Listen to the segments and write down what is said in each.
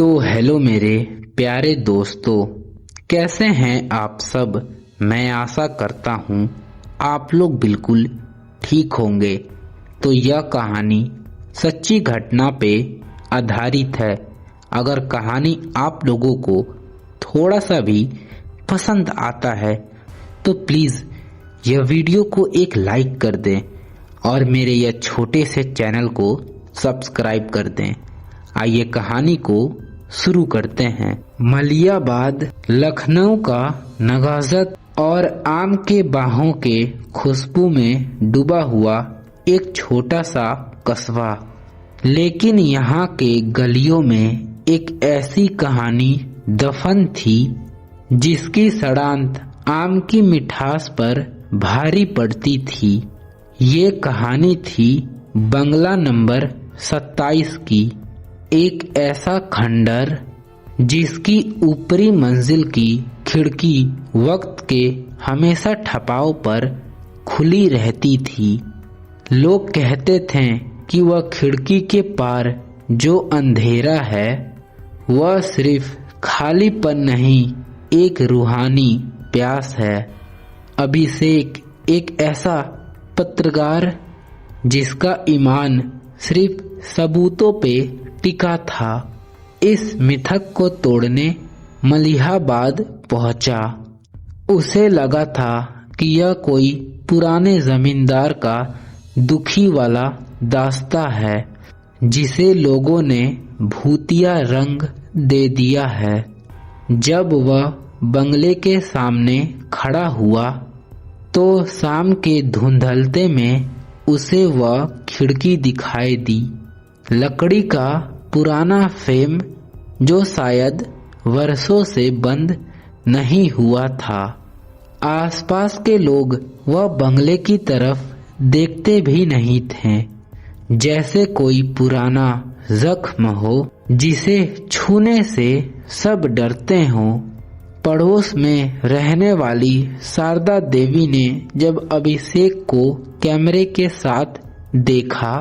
तो हेलो मेरे प्यारे दोस्तों, कैसे हैं आप सब। मैं आशा करता हूँ आप लोग बिल्कुल ठीक होंगे। तो यह कहानी सच्ची घटना पे आधारित है। अगर कहानी आप लोगों को थोड़ा सा भी पसंद आता है तो प्लीज़ यह वीडियो को एक लाइक कर दें और मेरे यह छोटे से चैनल को सब्सक्राइब कर दें। आइए कहानी को शुरू करते हैं। मलियाबाद लखनऊ का नगाजत और आम के बाहों के खुशबू में डूबा हुआ एक छोटा सा कस्बा। लेकिन यहाँ के गलियों में एक ऐसी कहानी दफन थी जिसकी सड़ांत आम की मिठास पर भारी पड़ती थी। ये कहानी थी बंगला नंबर 27 की। एक ऐसा खंडर जिसकी ऊपरी मंजिल की खिड़की वक्त के हमेशा ठपाव पर खुली रहती थी। लोग कहते थे कि वह खिड़की के पार जो अंधेरा है वह सिर्फ खालीपन नहीं, एक रूहानी प्यास है। अभिषेक एक ऐसा पत्रकार जिसका ईमान सिर्फ सबूतों पे टिका था, इस मिथक को तोड़ने मलिहाबाद पहुंचा। उसे लगा था कि यह कोई पुराने जमींदार का दुखी वाला दास्ता है जिसे लोगों ने भूतिया रंग दे दिया है। जब वह बंगले के सामने खड़ा हुआ तो शाम के धुंधलते में उसे वह खिड़की दिखाई दी। लकड़ी का पुराना फ्रेम जो शायद वर्षों से बंद नहीं हुआ था। आसपास के लोग वह बंगले की तरफ देखते भी नहीं थे, जैसे कोई पुराना जख्म हो जिसे छूने से सब डरते हों। पड़ोस में रहने वाली शारदा देवी ने जब अभिषेक को कैमरे के साथ देखा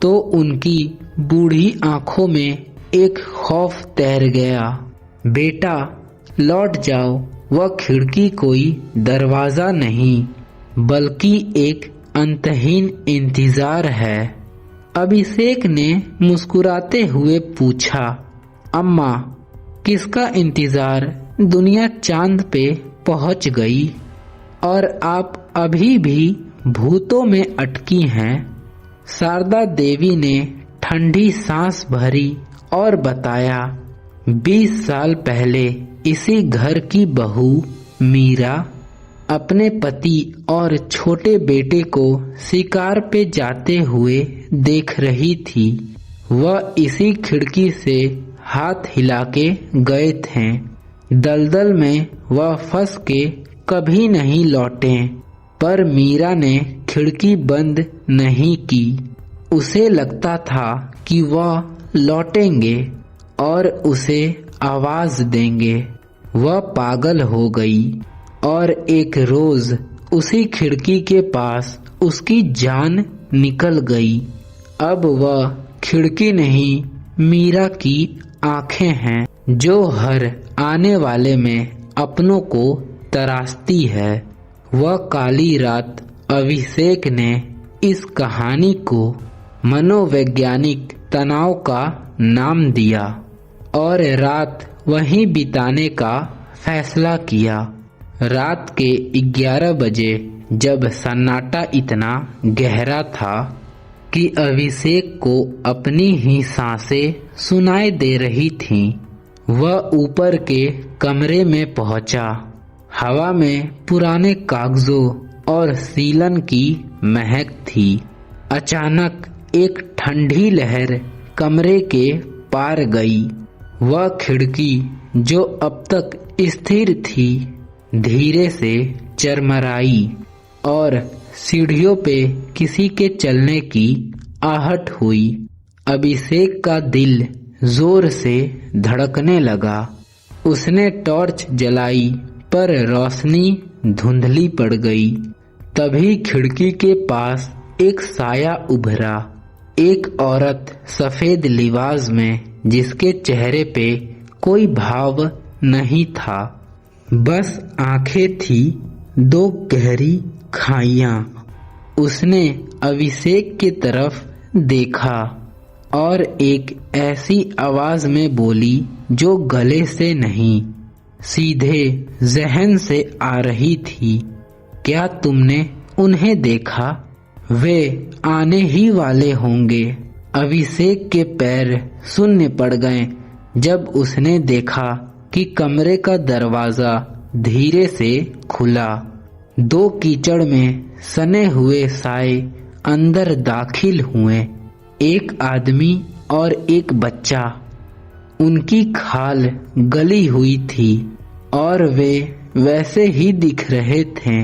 तो उनकी बूढ़ी आंखों में एक खौफ तैर गया। बेटा लौट जाओ, वह खिड़की कोई दरवाजा नहीं बल्कि एक अंतहीन इंतजार है। अभिषेक ने मुस्कुराते हुए पूछा, अम्मा किसका इंतजार। दुनिया चांद पे पहुंच गई और आप अभी भी भूतों में अटकी हैं। शारदा देवी ने ठंडी सांस भरी और बताया, 20 साल पहले इसी घर की बहू मीरा अपने पति और छोटे बेटे को शिकार पे जाते हुए देख रही थी। वह इसी खिड़की से हाथ हिला के गए थे। दलदल में वह फंस के कभी नहीं लौटे, पर मीरा ने खिड़की बंद नहीं की। उसे लगता था कि वह लौटेंगे और उसे आवाज देंगे। वह पागल हो गई और एक रोज उसी खिड़की के पास उसकी जान निकल गई। अब वह खिड़की नहीं, मीरा की आंखें हैं जो हर आने वाले में अपनों को तराशती है। वह काली रात अभिषेक ने इस कहानी को मनोवैज्ञानिक तनाव का नाम दिया और रात वहीं बिताने का फैसला किया। रात के 11 बजे जब सन्नाटा इतना गहरा था कि अभिषेक को अपनी ही सांसें सुनाई दे रही थीं, वह ऊपर के कमरे में पहुंचा। हवा में पुराने कागजों और सीलन की महक थी। अचानक एक ठंडी लहर कमरे के पार गई। वह खिड़की जो अब तक स्थिर थी धीरे से चरमराई और सीढ़ियों पे किसी के चलने की आहट हुई। अभिषेक का दिल जोर से धड़कने लगा। उसने टॉर्च जलाई पर रोशनी धुंधली पड़ गई। तभी खिड़की के पास एक साया उभरा। एक औरत सफेद लिबास में जिसके चेहरे पे कोई भाव नहीं था, बस आंखें थी दो गहरी खाइयां। उसने अभिषेक की तरफ देखा और एक ऐसी आवाज में बोली जो गले से नहीं, सीधे जहन से आ रही थी, क्या तुमने उन्हें देखा? वे आने ही वाले होंगे। अभिषेक के पैर शून्य पड़ गए जब उसने देखा कि कमरे का दरवाजा धीरे से खुला। दो कीचड़ में सने हुए साए अंदर दाखिल हुए, एक आदमी और एक बच्चा। उनकी खाल गली हुई थी और वे वैसे ही दिख रहे थे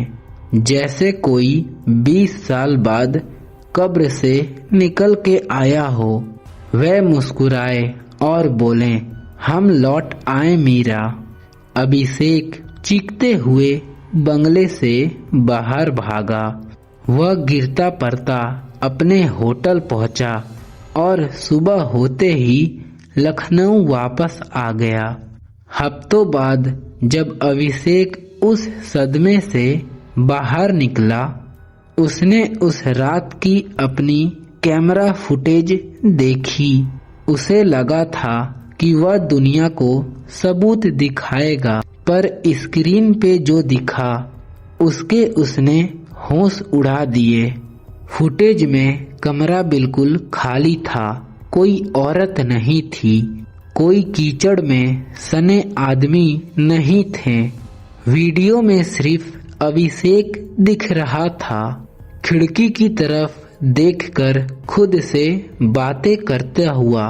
जैसे कोई 20 साल बाद कब्र से निकल के आया हो। वे मुस्कुराए और बोले, हम लौट आए मीरा। अभिषेक चीखते हुए बंगले से बाहर भागा। वह गिरता पड़ता अपने होटल पहुंचा और सुबह होते ही लखनऊ वापस आ गया। हफ्तों बाद जब अभिषेक उस सदमे से बाहर निकला, उसने उस रात की अपनी कैमरा फुटेज देखी। उसे लगा था कि वह दुनिया को सबूत दिखाएगा, पर स्क्रीन पे जो दिखा उसके उसने होश उड़ा दिए। फुटेज में कमरा बिल्कुल खाली था, कोई औरत नहीं थी, कोई कीचड़ में सने आदमी नहीं थे। वीडियो में सिर्फ अभिषेक दिख रहा था, खिड़की की तरफ देखकर खुद से बातें करता हुआ,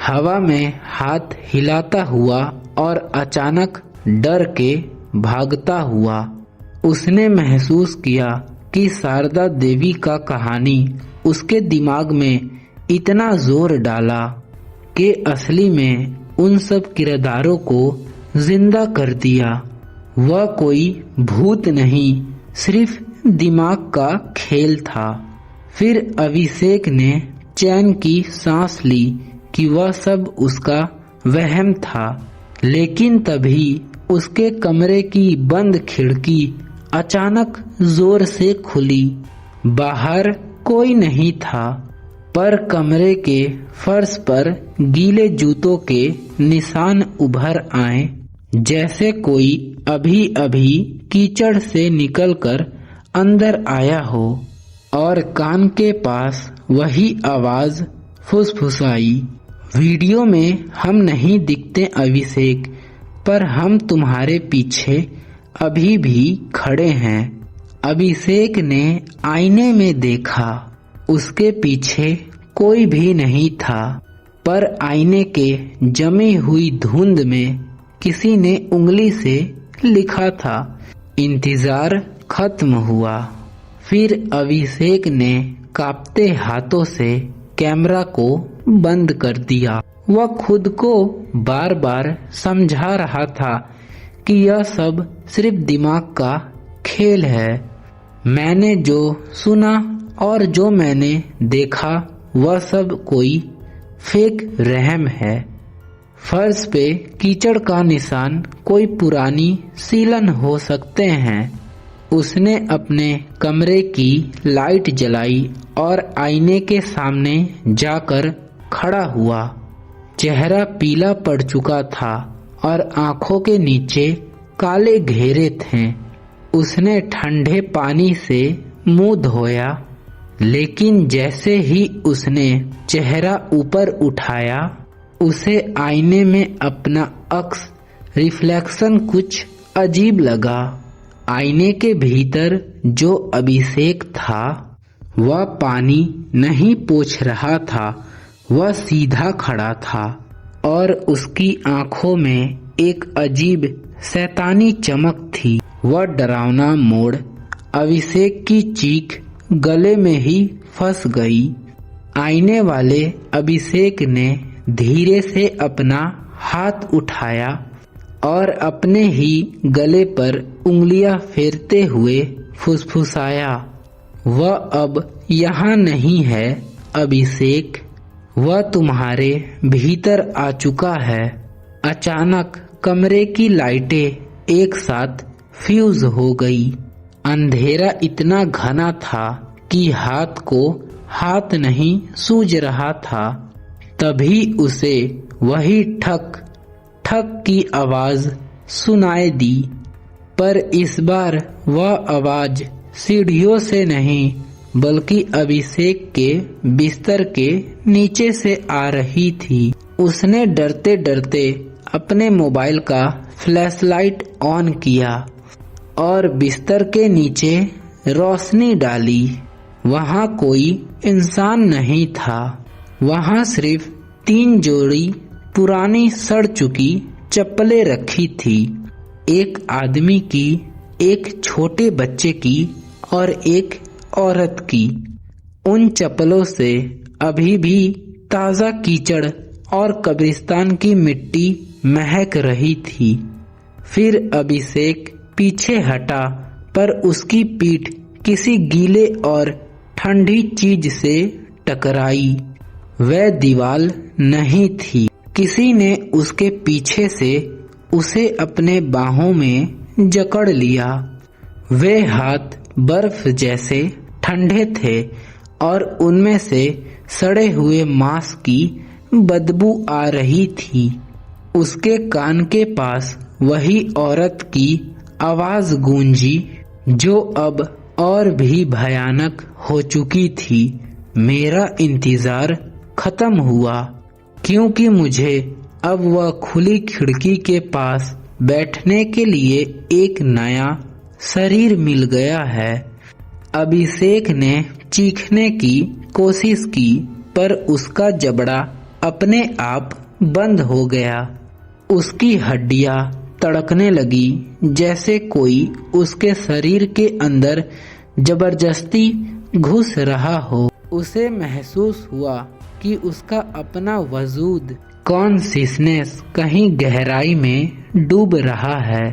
हवा में हाथ हिलाता हुआ और अचानक डर के भागता हुआ। उसने महसूस किया कि शारदा देवी का कहानी उसके दिमाग में इतना जोर डाला कि असली में उन सब किरदारों को जिंदा कर दिया। वह कोई भूत नहीं, सिर्फ दिमाग का खेल था। फिर अभिषेक ने चैन की सांस ली कि वह सब उसका वहम था, लेकिन तभी उसके कमरे की बंद खिड़की अचानक जोर से खुली। बाहर कोई नहीं था, पर कमरे के फर्श पर गीले जूतों के निशान उभर आए, जैसे कोई अभी अभी कीचड़ से निकलकर अंदर आया हो। और कान के पास वही आवाज फुसफुसाई, वीडियो में हम नहीं दिखते अभिषेक, पर हम तुम्हारे पीछे अभी भी खड़े हैं। अभिषेक ने आईने में देखा, उसके पीछे कोई भी नहीं था, पर आईने के जमी हुई धुंध में किसी ने उंगली से लिखा था, इंतजार खत्म हुआ। फिर अभिषेक ने कांपते हाथों से कैमरा को बंद कर दिया। वह खुद को बार बार समझा रहा था कि यह सब सिर्फ दिमाग का खेल है। मैंने जो सुना और जो मैंने देखा वह सब कोई फेक रहम है। फर्श पे कीचड़ का निशान कोई पुरानी सीलन हो सकते हैं। उसने अपने कमरे की लाइट जलाई और आईने के सामने जाकर खड़ा हुआ। चेहरा पीला पड़ चुका था और आंखों के नीचे काले घेरे थे। उसने ठंडे पानी से मुंह धोया, लेकिन जैसे ही उसने चेहरा ऊपर उठाया, उसे आईने में अपना अक्स रिफ्लेक्शन कुछ अजीब लगा। आईने के भीतर जो अभिषेक था वह पानी नहीं पोंछ रहा था, वह सीधा खड़ा था और उसकी आंखों में एक अजीब शैतानी चमक थी। वह डरावना मोड़, अभिषेक की चीख गले में ही फंस गई। आईने वाले अभिषेक ने धीरे से अपना हाथ उठाया और अपने ही गले पर उंगलियां फेरते हुए फुसफुसाया, वह अब यहाँ नहीं है अभिषेक, वह तुम्हारे भीतर आ चुका है। अचानक कमरे की लाइटें एक साथ फ्यूज हो गई। अंधेरा इतना घना था कि हाथ को हाथ नहीं सूझ रहा था। तभी उसे वही ठक ठक की आवाज सुनाई दी, पर इस बार वह आवाज सीढ़ियों से नहीं बल्कि अभिषेक के बिस्तर के नीचे से आ रही थी। उसने डरते डरते अपने मोबाइल का फ्लैशलाइट ऑन किया और बिस्तर के नीचे रोशनी डाली। वहां कोई इंसान नहीं था। वहां सिर्फ 3 जोड़ी पुरानी सड़ चुकी चप्पलें रखी थी, एक आदमी की, एक छोटे बच्चे की और एक औरत की। उन चप्पलों से अभी भी ताजा कीचड़ और कब्रिस्तान की मिट्टी महक रही थी। फिर अभिषेक पीछे हटा, पर उसकी पीठ किसी गीले और ठंडी चीज से टकराई। वह दीवार नहीं थी। किसी ने उसके पीछे से उसे अपने बाहों में जकड़ लिया। वे हाथ बर्फ जैसे ठंडे थे और उनमें से सड़े हुए मांस की बदबू आ रही थी। उसके कान के पास वही औरत की आवाज गूंजी, जो अब और भी भयानक हो चुकी थी। मेरा इंतजार खत्म हुआ, क्योंकि मुझे अब वह खुली खिड़की के पास बैठने के लिए एक नया शरीर मिल गया है। अभिषेक ने चीखने की कोशिश की, पर उसका जबड़ा अपने आप बंद हो गया। उसकी हड्डियां तड़कने लगी, जैसे कोई उसके शरीर के अंदर जबरदस्ती घुस रहा हो। उसे महसूस हुआ कि उसका अपना वजूद, कॉन्शियसनेस कहीं गहराई में डूब रहा है।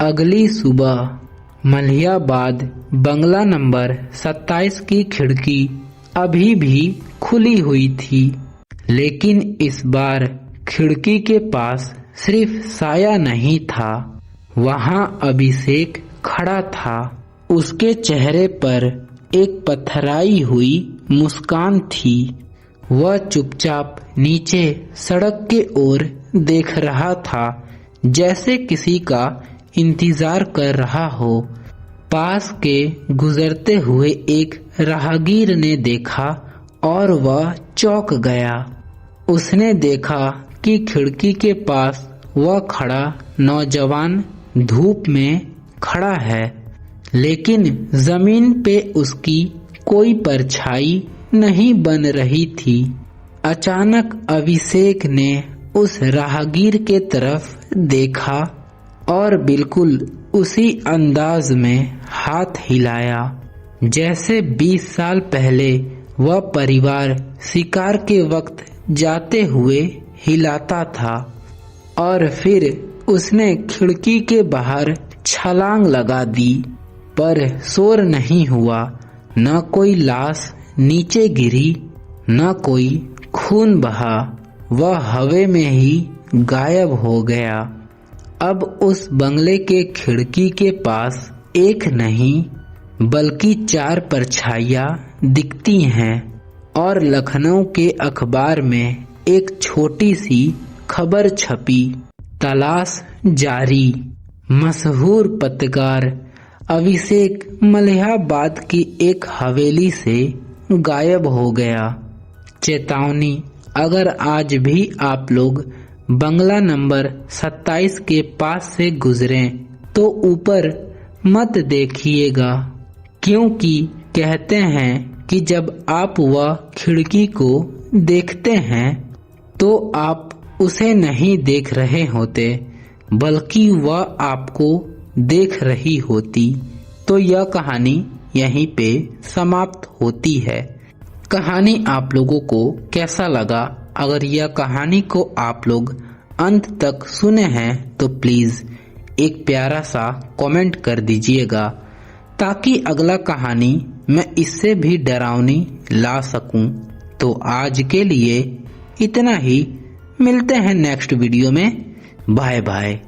अगली सुबह मलिहाबाद बंगला नंबर 27 की खिड़की अभी भी खुली हुई थी, लेकिन इस बार खिड़की के पास सिर्फ साया नहीं था, वहां अभिषेक खड़ा था। उसके चेहरे पर एक पथराई हुई मुस्कान थी। वह चुपचाप नीचे सड़क के ओर देख रहा था, जैसे किसी का इंतजार कर रहा हो। पास के गुजरते हुए एक राहगीर ने देखा और वह चौंक गया। उसने देखा कि खिड़की के पास वह खड़ा नौजवान धूप में खड़ा है, लेकिन जमीन पे उसकी कोई परछाई नहीं बन रही थी। अचानक अभिषेक ने उस राहगीर के तरफ देखा और बिल्कुल उसी अंदाज में हाथ हिलाया, जैसे 20 साल पहले वह परिवार शिकार के वक्त जाते हुए हिलाता था। और फिर उसने खिड़की के बाहर छलांग लगा दी, पर शोर नहीं हुआ। न कोई लाश नीचे गिरी, न कोई खून बहा। वह हवा में ही गायब हो गया। अब उस बंगले के खिड़की के पास एक नहीं बल्कि 4 परछाइयां दिखती हैं, और लखनऊ के अखबार में एक छोटी सी खबर छपी, तलाश जारी। मशहूर पत्रकार अभिषेक मलिहाबाद की एक हवेली से गायब हो गया। चेतावनी, अगर आज भी आप लोग बंगला नंबर 27 के पास से गुजरें तो ऊपर मत देखिएगा, क्योंकि कहते हैं कि जब आप वह खिड़की को देखते हैं तो आप उसे नहीं देख रहे होते, बल्कि वह आपको देख रही होती। तो यह कहानी यहीं पे समाप्त होती है। कहानी आप लोगों को कैसा लगा? अगर यह कहानी को आप लोग अंत तक सुने हैं तो प्लीज एक प्यारा सा कमेंट कर दीजिएगा, ताकि अगला कहानी मैं इससे भी डरावनी ला सकूं। तो आज के लिए इतना ही। मिलते हैं नेक्स्ट वीडियो में। Bye bye.